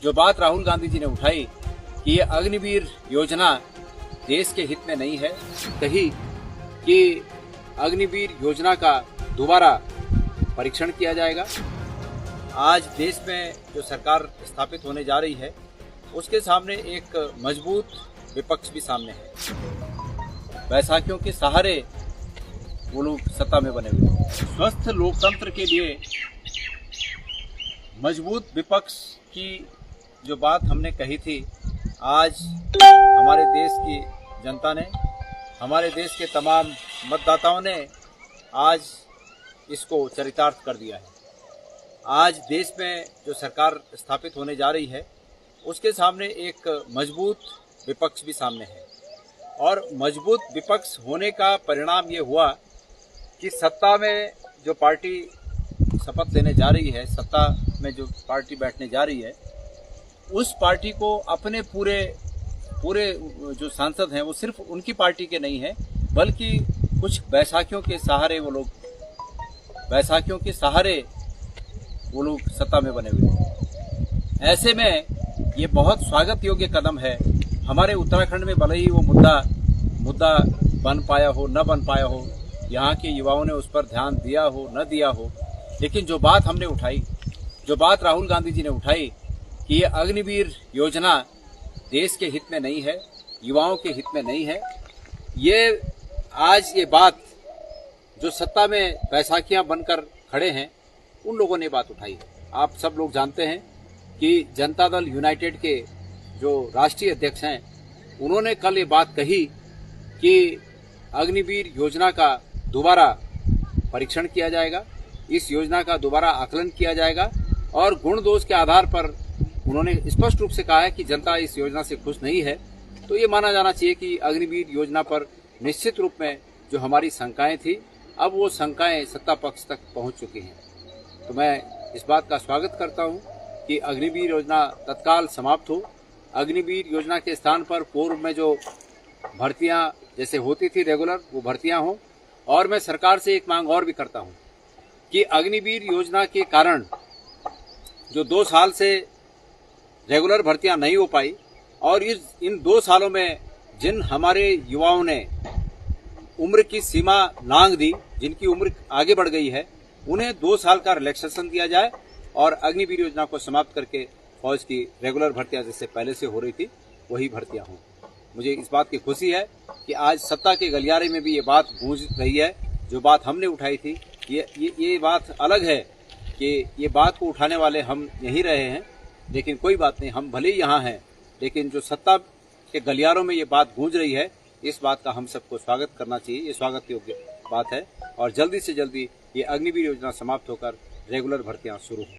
जो बात राहुल गांधी जी ने उठाई कि ये अग्निवीर योजना देश के हित में नहीं है, कही कि अग्निवीर योजना का दोबारा परीक्षण किया जाएगा। आज देश में जो सरकार स्थापित होने जा रही है उसके सामने एक मजबूत विपक्ष भी सामने है। बैसाखियों के सहारे वो लोग सत्ता में बने हुए हैं। स्वस्थ लोकतंत्र के लिए मजबूत विपक्ष की जो बात हमने कही थी, आज हमारे देश की जनता ने, हमारे देश के तमाम मतदाताओं ने आज इसको चरितार्थ कर दिया है। आज देश में जो सरकार स्थापित होने जा रही है उसके सामने एक मजबूत विपक्ष भी सामने है और मजबूत विपक्ष होने का परिणाम ये हुआ कि सत्ता में जो पार्टी शपथ लेने जा रही है, सत्ता में जो पार्टी बैठने जा रही है, उस पार्टी को अपने पूरे जो सांसद हैं वो सिर्फ उनकी पार्टी के नहीं है, बल्कि कुछ बैसाखियों के सहारे वो लोग सत्ता में बने हुए हैं। ऐसे में ये बहुत स्वागत योग्य कदम है। हमारे उत्तराखंड में भले ही वो मुद्दा बन पाया हो न बन पाया हो, यहाँ के युवाओं ने उस पर ध्यान दिया हो न दिया हो, लेकिन जो बात हमने उठाई, जो बात राहुल गांधी जी ने उठाई कि ये अग्निवीर योजना देश के हित में नहीं है, युवाओं के हित में नहीं है, ये आज ये बात जो सत्ता में बैसाखियां बनकर खड़े हैं उन लोगों ने बात उठाई है। आप सब लोग जानते हैं कि जनता दल यूनाइटेड के जो राष्ट्रीय अध्यक्ष हैं उन्होंने कल ये बात कही कि अग्निवीर योजना का दोबारा परीक्षण किया जाएगा, इस योजना का दोबारा आकलन किया जाएगा और गुण दोष के आधार पर उन्होंने स्पष्ट रूप से कहा है कि जनता इस योजना से खुश नहीं है, तो ये माना जाना चाहिए कि अग्निवीर योजना पर निश्चित रूप में जो हमारी शंकाएं थी, अब वो शंकाएं सत्ता पक्ष तक पहुंच चुकी हैं। तो मैं इस बात का स्वागत करता हूं कि अग्निवीर योजना तत्काल समाप्त हो। अग्निवीर योजना के स्थान पर पूर्व में जो भर्तियां जैसे होती थी रेगुलर, वो भर्तियां हों। और मैं सरकार से एक मांग और भी करता हूं कि अग्निवीर योजना के कारण जो 2 साल से रेगुलर भर्तियां नहीं हो पाई और इन 2 सालों में जिन हमारे युवाओं ने उम्र की सीमा लांघ दी, जिनकी उम्र आगे बढ़ गई है, उन्हें 2 साल का रिलैक्सेशन दिया जाए और अग्निवीर योजना को समाप्त करके फौज की रेगुलर भर्तियां जैसे पहले से हो रही थी वही भर्तियां हों। मुझे इस बात की खुशी है कि आज सत्ता के गलियारे में भी ये बात गूंज रही है। जो बात हमने उठाई थी, ये बात अलग है कि ये बात को उठाने वाले हम यहीं रहे हैं, लेकिन कोई बात नहीं, हम भले ही यहाँ हैं, लेकिन जो सत्ता के गलियारों में ये बात गूंज रही है, इस बात का हम सबको स्वागत करना चाहिए। ये स्वागत योग्य बात है और जल्दी से जल्दी ये अग्निवीर योजना समाप्त होकर रेगुलर भर्तियां शुरू हों।